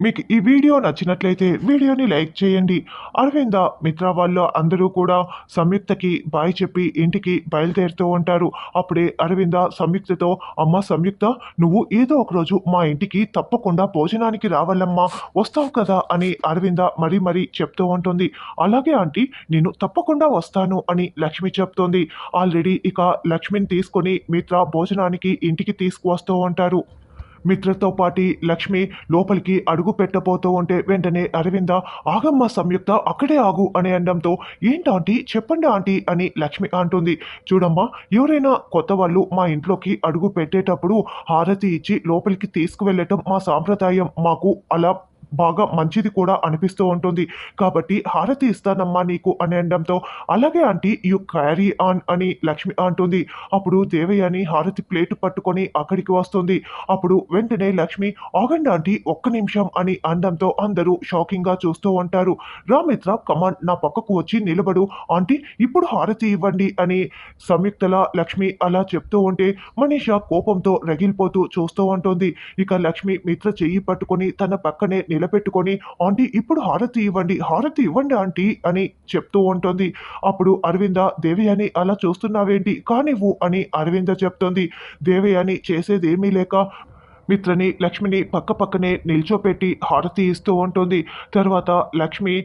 మీకు ఈ వీడియో నచ్చినట్లయితే వీడియోని లైక్ చేయండి. అరవింద, మిత్ర వాళ్ళు అందరూ కూడా సంయుక్తకి బాయ్ చెప్పి ఇంటికి బయలుదేరుతూ ఉంటారు. అప్పుడే అరవింద సంయుక్తతో, అమ్మ సంయుక్త, నువ్వు ఏదో ఒక రోజు మా ఇంటికి తప్పకుండా భోజనానికి రావాలమ్మా, వస్తావు కదా అని అరవింద మరీ మరీ చెప్తూ ఉంటుంది. అలాగే ఆంటీ, నేను తప్పకుండా వస్తాను అని లక్ష్మి చెప్తోంది. ఆల్రెడీ ఇక లక్ష్మిని తీసుకొని మిత్ర భోజనానికి ఇంటికి తీసుకువస్తూ ఉంటారు. మిత్రతో పాటి లక్ష్మి లోపలికి అడుగు పెట్టబోతూ ఉంటే వెంటనే అరవింద, ఆగమ్మ సంయుక్త, అక్కడే ఆగు అని అనడంతో, ఏంటాంటీ చెప్పండి ఆంటీ అని లక్ష్మి అంటుంది. చూడమ్మా, ఎవరైనా కొత్త వాళ్ళు మా ఇంట్లోకి అడుగు పెట్టేటప్పుడు హారతి ఇచ్చి లోపలికి తీసుకువెళ్ళటం మా సాంప్రదాయం. మాకు అలా బాగా మంచిది కూడా అనిపిస్తూ ఉంటుంది. కాబట్టి హారతి ఇస్తానమ్మా నీకు అని అనడంతో, అలాగే ఆంటీ, యు క్యారీ ఆన్ అని లక్ష్మి అంటుంది. అప్పుడు దేవయాని హారతి ప్లేటు పట్టుకొని అక్కడికి వస్తుంది. అప్పుడు వెంటనే లక్ష్మి, ఆగండి ఆంటీ, ఒక్క నిమిషం అని అనడంతో అందరూ షాకింగ్గా చూస్తూ ఉంటారు. రా మిత్ర, కమాన్, నా పక్కకు వచ్చి నిలబడు. ఆంటీ, ఇప్పుడు హారతి ఇవ్వండి అని సంయుక్తల లక్ష్మి అలా చెప్తూ ఉంటే మనీష కోపంతో రగిలిపోతూ చూస్తూ ఉంటుంది. ఇక లక్ష్మి మిత్ర చెయ్యి పట్టుకొని తన పక్కనే నిలబెట్టుకొని, ఆంటీ, ఇప్పుడు హారతి ఇవ్వండి, హారతి ఇవ్వండి ఆంటీ అని చెప్తూ ఉంటుంది. అప్పుడు అరవింద, దేవయాని అలా చూస్తున్నావేంటి, కానివ్వు అని అరవింద చెప్తుంది. దేవయాని చేసేదేమీ లేక మిత్రని లక్ష్మిని పక్క పక్కనే నిల్చోపెట్టి హారతి ఇస్తూ ఉంటుంది. తర్వాత లక్ష్మి,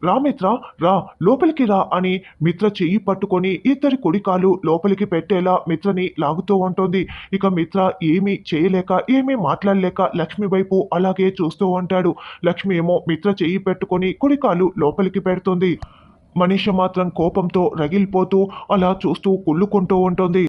రా మిత్ర, రా, లోపలికి రా అని మిత్ర చెయ్యి పట్టుకొని ఇద్దరి కుడికాలు లోపలికి పెట్టేలా మిత్రని లాగుతూ ఉంటుంది. ఇక మిత్ర ఏమీ చేయలేక, ఏమీ మాట్లాడలేక లక్ష్మి వైపు అలాగే చూస్తూ ఉంటాడు. లక్ష్మి ఏమో మిత్ర చెయ్యి పెట్టుకొని కుడికాలు లోపలికి పెడుతుంది. మనీష మాత్రం కోపంతో రగిలిపోతూ అలా చూస్తూ కుళ్ళుకుంటూ ఉంటుంది.